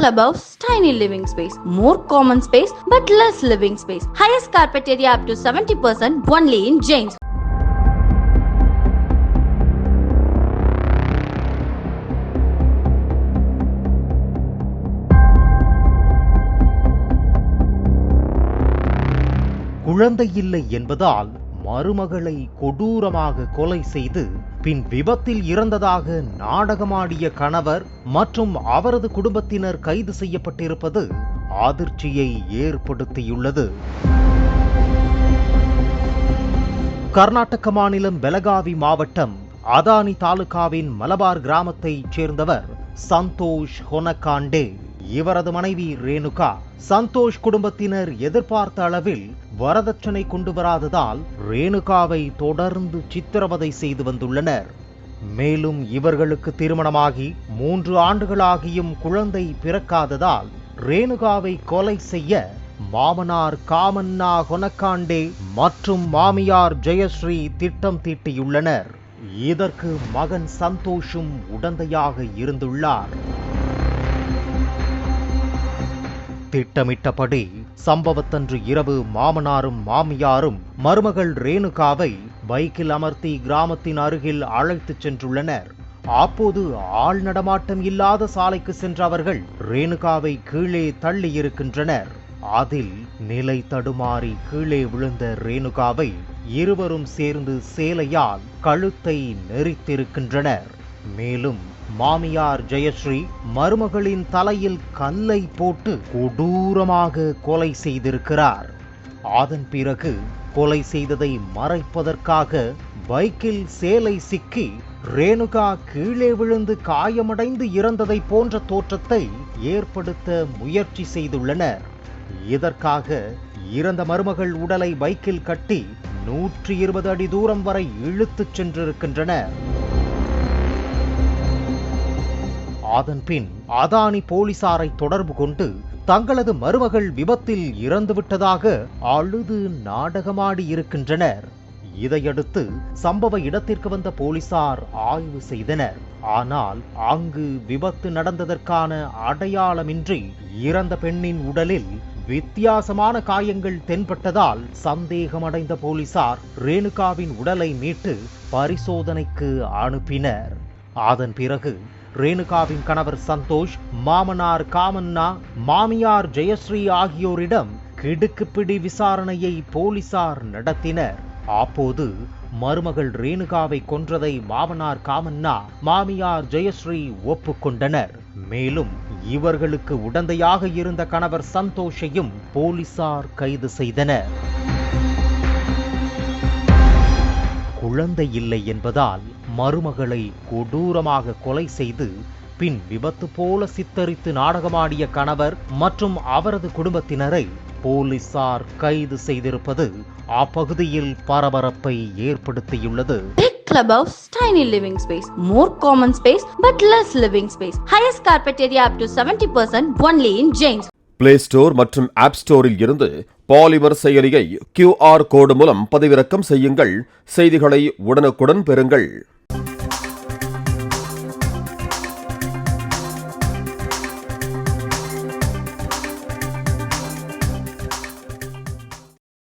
clubhouse, tiny living space, more common space but less living space. Highest carpet area up to 70% only in James. குழந்தை இல்லை என்பதால் மருமகளை கொடூரமாக கொலை செய்து பின் விபத்தில் இறந்ததாக நாடகமாடிய கணவர் மற்றும் அவரது குடும்பத்தினர் கைது செய்யப்பட்டிருப்பது அதிர்ச்சியை ஏற்படுத்தியுள்ளது. கர்நாடக மாநிலம் பெலகாவி மாவட்டம் அதானி தாலுகாவின் மலபார் கிராமத்தைச் சேர்ந்தவர் சந்தோஷ் ஹொனகாண்டே. இவரது மனைவி ரேணுகா. சந்தோஷ் குடும்பத்தினர் எதிர்பார்த்த அளவில் வரதட்சணை கொண்டு வராததால் ரேணுகாவை தொடர்ந்து சித்திரவதை செய்து வந்துள்ளனர். மேலும் இவர்களுக்கு திருமணமாகி 3 ஆண்டுகளாகியும் குழந்தை பிறக்காததால் ரேணுகாவை கொலை செய்ய மாமனார் காமண்ணா ஹொனகாண்டே மற்றும் மாமியார் ஜெயஸ்ரீ திட்டம் தீட்டியுள்ளனர். இதற்கு மகன் சந்தோஷும் உடந்தையாக இருந்துள்ளார். திட்டமிட்டபடி சம்பவத்தன்று இரவு மாமனாரும் மாமியாரும் மருமகள் ரேணுகாவை பைக்கில் அமர்த்தி கிராமத்தின் அருகில் அழைத்துச் சென்றுள்ளனர். அப்போது ஆள் நடமாட்டம் இல்லாத சாலைக்கு சென்ற அவர்கள் ரேணுகாவை கீழே தள்ளி இருக்கின்றனர். அதில் நிலை தடுமாறி கீழே விழுந்த ரேணுகாவை இருவரும் சேர்ந்து சேலையால் கழுத்தை நெரித்திருக்கின்றனர். மேலும் மாமியார் ஜெயஸ்ரீ மருமகளின் தலையில் கல்லை போட்டு கொடூரமாக கொலை செய்திருக்கிறார். அதன் பிறகு கொலை செய்ததை மறைப்பதற்காக பைக்கில் சேலை சிக்கி ரேணுகா கீழே விழுந்து காயமடைந்து இறந்ததை போன்ற தோற்றத்தை ஏற்படுத்த முயற்சி செய்துள்ளனர். இதற்காக இறந்த மருமகள் உடலை பைக்கில் கட்டி 120 அடி தூரம் வரை இழுத்துச் சென்றிருக்கின்றனர். அதன்பின் அதானி போலீசாரை தொடர்பு கொண்டு தங்களது மருமகள் விபத்தில் இறந்துவிட்டதாக அழுது நாடகமாடி இருக்கின்றனர். இதையடுத்து சம்பவ இடத்திற்கு வந்த போலீசார் ஆய்வு செய்தனர். ஆனால் அங்கு விபத்து நடந்ததற்கான அடையாளமின்றி இறந்த பெண்ணின் உடலில் வித்தியாசமான காயங்கள் தென்பட்டதால் சந்தேகமடைந்த போலீசார் ரேணுகாவின் உடலை மீட்டு பரிசோதனைக்கு அனுப்பினர். அதன் பிறகு ரேணுகாவின் கணவர் சந்தோஷ், மாமனார் காமண்ணா, மாமியார் ஜெயஸ்ரீ ஆகியோரிடம் கிடுக்குப்பிடி விசாரணையை போலீசார் நடத்தினர். அப்போது மருமகள் ரேணுகாவை கொன்றதை மாமனார் காமண்ணா, மாமியார் ஜெயஸ்ரீ ஒப்புக்கொண்டனர். மேலும் இவர்களுக்கு உடந்தையாக இருந்த கணவர் சந்தோஷையும் போலீசார் கைது செய்தனர். குழந்தை இல்லை என்பதால் மருமகளை கொடூரமாக கொலை செய்து பின் விபத்து போல சித்தரித்து நாடகமாடிய கணவர் மற்றும் அவரது குடும்பத்தினரை போலீசார் கைது செய்திருப்பது அப்பகுதியில் பரபரப்பை ஏற்படுத்தியுள்ளது. Clubhouse, tiny living space, more common space but less living space. Highest carpet area up to 70% only in James. Play store மற்றும் ஆப் ஸ்டோரில் இருந்து பாலிமர் செயலியை QR கோடு மூலம் பதிவிறக்கம் செய்யுங்கள். செய்திகளை உடனுக்குடன் பெறுங்கள்.